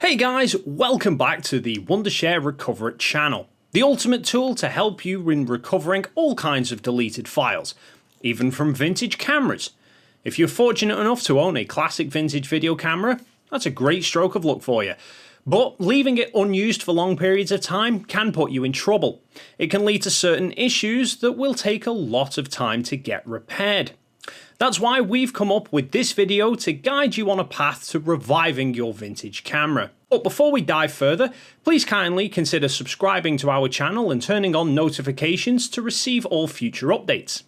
Hey guys, welcome back to the Wondershare Recover It channel, the ultimate tool to help you in recovering all kinds of deleted files, even from vintage cameras. If you're fortunate enough to own a classic vintage video camera, that's a great stroke of luck for you. But leaving it unused for long periods of time can put you in trouble. It can lead to certain issues that will take a lot of time to get repaired. That's why we've come up with this video to guide you on a path to reviving your vintage camera. But before we dive further, please kindly consider subscribing to our channel and turning on notifications to receive all future updates.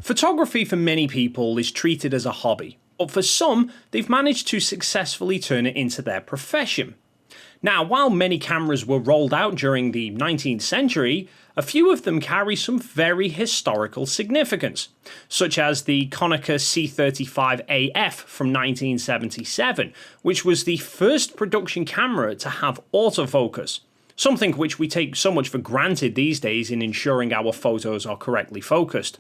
Photography for many people is treated as a hobby, but for some, they've managed to successfully turn it into their profession. Now, while many cameras were rolled out during the 19th century, a few of them carry some very historical significance, such as the Konica C35AF from 1977, which was the first production camera to have autofocus, something which we take so much for granted these days in ensuring our photos are correctly focused.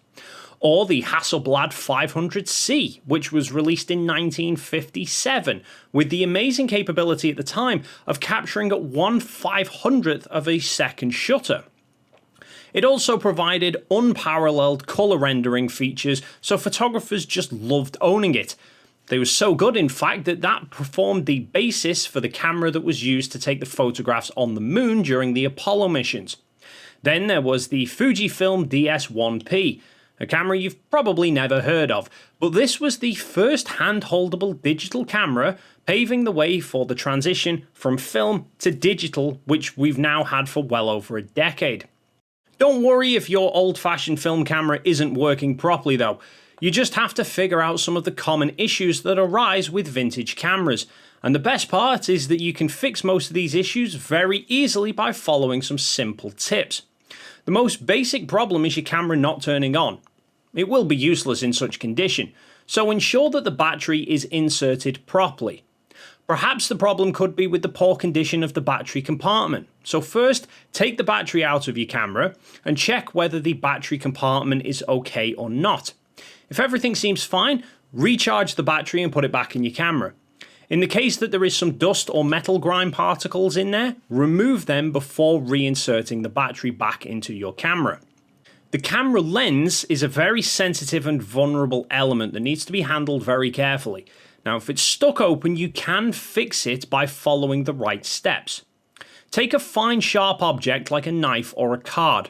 Or the Hasselblad 500C, which was released in 1957, with the amazing capability at the time of capturing at 1/500th of a second shutter. It also provided unparalleled colour rendering features, so photographers just loved owning it. They were so good, in fact, that formed the basis for the camera that was used to take the photographs on the moon during the Apollo missions. Then there was the Fujifilm DS1P, a camera you've probably never heard of, but this was the first hand-holdable digital camera, paving the way for the transition from film to digital, which we've now had for well over a decade. Don't worry if your old-fashioned film camera isn't working properly though. You just have to figure out some of the common issues that arise with vintage cameras, and the best part is that you can fix most of these issues very easily by following some simple tips. The most basic problem is your camera not turning on. It will be useless in such condition, so ensure that the battery is inserted properly. Perhaps the problem could be with the poor condition of the battery compartment, so first take the battery out of your camera and check whether the battery compartment is okay or not. If everything seems fine, recharge the battery and put it back in your camera. In the case that there is some dust or metal grime particles in there, remove them before reinserting the battery back into your camera. The camera lens is a very sensitive and vulnerable element that needs to be handled very carefully. Now, if it's stuck open, you can fix it by following the right steps. Take a fine sharp object like a knife or a card.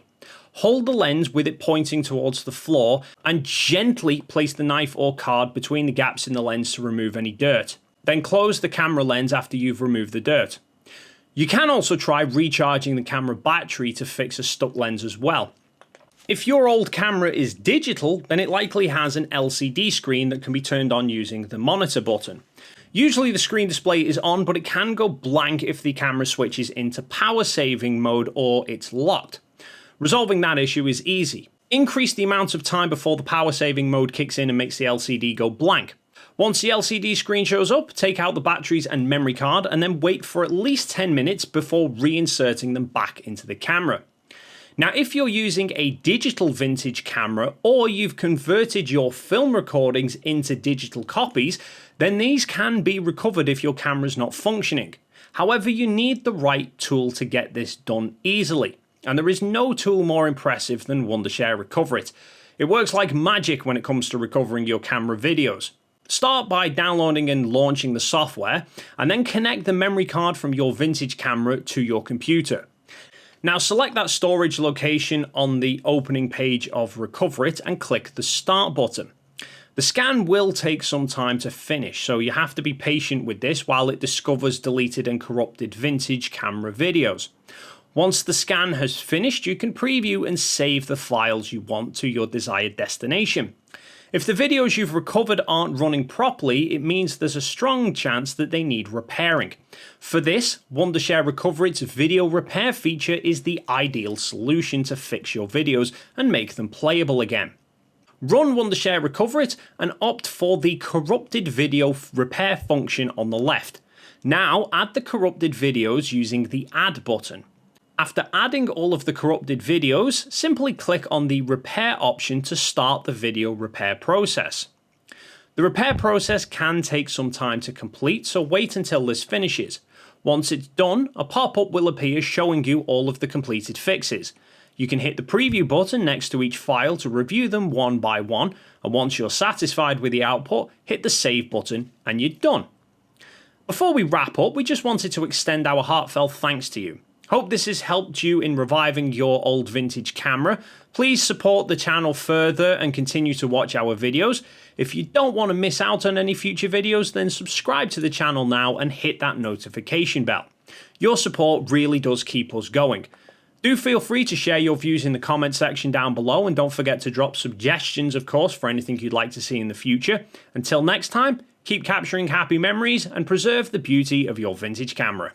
Hold the lens with it pointing towards the floor and gently place the knife or card between the gaps in the lens to remove any dirt. Then close the camera lens after you've removed the dirt. You can also try recharging the camera battery to fix a stuck lens as well. If your old camera is digital, then it likely has an LCD screen that can be turned on using the monitor button. Usually the screen display is on, but it can go blank if the camera switches into power saving mode or it's locked. Resolving that issue is easy. Increase the amount of time before the power saving mode kicks in and makes the LCD go blank. Once the LCD screen shows up, take out the batteries and memory card and then wait for at least 10 minutes before reinserting them back into the camera. Now, if you're using a digital vintage camera or you've converted your film recordings into digital copies, then these can be recovered if your camera's not functioning. However, you need the right tool to get this done easily, and there is no tool more impressive than Wondershare Recover It. It works like magic when it comes to recovering your camera videos. Start by downloading and launching the software, and then connect the memory card from your vintage camera to your computer. Now select that storage location on the opening page of Recover It and click the Start button. The scan will take some time to finish, so you have to be patient with this while it discovers deleted and corrupted vintage camera videos. Once the scan has finished, you can preview and save the files you want to your desired destination. If the videos you've recovered aren't running properly, it means there's a strong chance that they need repairing. For this, Wondershare Recover It's video repair feature is the ideal solution to fix your videos and make them playable again. Run Wondershare Recover It and opt for the corrupted video repair function on the left. Now add the corrupted videos using the Add button. After adding all of the corrupted videos, simply click on the repair option to start the video repair process. The repair process can take some time to complete, so wait until this finishes. Once it's done, a pop-up will appear showing you all of the completed fixes. You can hit the preview button next to each file to review them one by one, and once you're satisfied with the output, hit the save button and you're done. Before we wrap up, we just wanted to extend our heartfelt thanks to you. Hope this has helped you in reviving your old vintage camera. Please support the channel further and continue to watch our videos. If you don't want to miss out on any future videos, then subscribe to the channel now and hit that notification bell. Your support really does keep us going. Do feel free to share your views in the comment section down below, and don't forget to drop suggestions, of course, for anything you'd like to see in the future. Until next time, keep capturing happy memories and preserve the beauty of your vintage camera.